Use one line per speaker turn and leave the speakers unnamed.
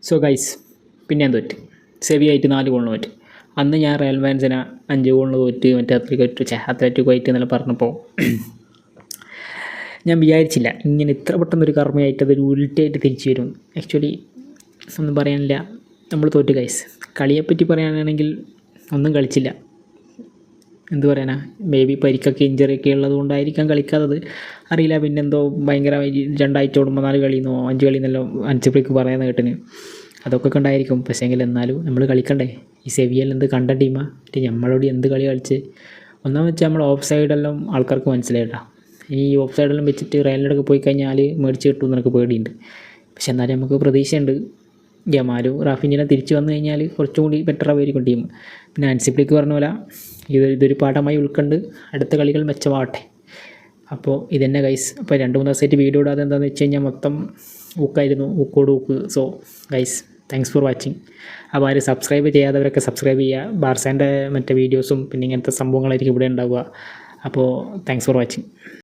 So guys പിന്നെ തോറ്റ് സെവിയായിട്ട് 4 ഗോളിന് തോറ്റ്. അന്ന് ഞാൻ റയൽ ഫാൻസിനെ 5 ഗോളിന് തോറ്റ് മറ്റേ അത്ലറ്റിക്കോ ആയിട്ട് എന്നെല്ലാം പറഞ്ഞപ്പോൾ ഞാൻ വിചാരിച്ചില്ല ഇങ്ങനെ ഇത്ര പെട്ടെന്നൊരു കർമ്മയായിട്ട് അതൊരു ഉരുട്ടായിട്ട് തിരിച്ചു വരും. ആക്ച്വലി ഒന്നും പറയാനില്ല, നമ്മൾ തോറ്റ് ഗൈസ്. കളിയെപ്പറ്റി പറയാനാണെങ്കിൽ ഒന്നും കളിച്ചില്ല, എന്ത് പറയാനാ, മേ ബി പരിക്കൊക്കെ ഇഞ്ചറിയൊക്കെ ഉള്ളത് കൊണ്ടായിരിക്കാം കളിക്കാത്തത്, അറിയില്ല. പിന്നെന്തോ ഭയങ്കര 2 ആഴ്ച കൂടുമ്പോൾ 4 കളിന്നോ 5 കളിന്നല്ലോ അഞ്ചിപ്പിക്ക് പറയുന്ന കേട്ടിന്, അതൊക്കെ കണ്ടായിരിക്കും. പക്ഷേങ്കിൽ എന്നാലും നമ്മൾ കളിക്കണ്ടേ. ഈ സെവിയയിൽ എന്ത് കണ്ട ടീമാണ്, നമ്മളോട് എന്ത് കളി കളിച്ച്. ഒന്നാമെന്ന് വെച്ചാൽ നമ്മൾ ഓഫ് സൈഡെല്ലാം ആൾക്കാർക്ക് മനസ്സിലായിട്ടാ. ഈ ഓഫ് സൈഡെല്ലാം വെച്ചിട്ട് റയലിനൊക്കെ പോയി കഴിഞ്ഞാൽ മേടിച്ച് കിട്ടും എന്നൊക്കെ പേടിയുണ്ട്. പക്ഷെ എന്നാലും നമുക്ക് പ്രതീക്ഷയുണ്ട്. യമാലു റാഫിഞ്ഞിനെ തിരിച്ച് വന്നു കഴിഞ്ഞാൽ കുറച്ചും കൂടി ബെറ്റർ ആയിരിക്കും ടീം. പിന്നെ അൻസിപ്ലിക്ക് പറഞ്ഞ പോലെ ഇതൊരു പാഠമായി ഉൾക്കൊണ്ട് അടുത്ത കളികൾ മെച്ചമാവട്ടെ. അപ്പോൾ ഇതന്നെ ഗൈസ്. അപ്പോൾ 2-3 ദിവസമായിട്ട് വീഡിയോ ഇടാതെ എന്താണെന്ന് വെച്ച് കഴിഞ്ഞാൽ മൊത്തം ഊക്കായിരുന്നു, ഊക്കോട് ഊക്ക്. So guys, thanks for watching. അപ്പോൾ ആരും സബ്സ്ക്രൈബ് ചെയ്യാത്തവരൊക്കെ സബ്സ്ക്രൈബ് ചെയ്യുക. ബാർസേൻ്റെ മറ്റേ വീഡിയോസും പിന്നെ ഇങ്ങനത്തെ സംഭവങ്ങളായിരിക്കും ഇവിടെ ഉണ്ടാവുക. അപ്പോൾ താങ്ക്സ് ഫോർ വാച്ചിങ്.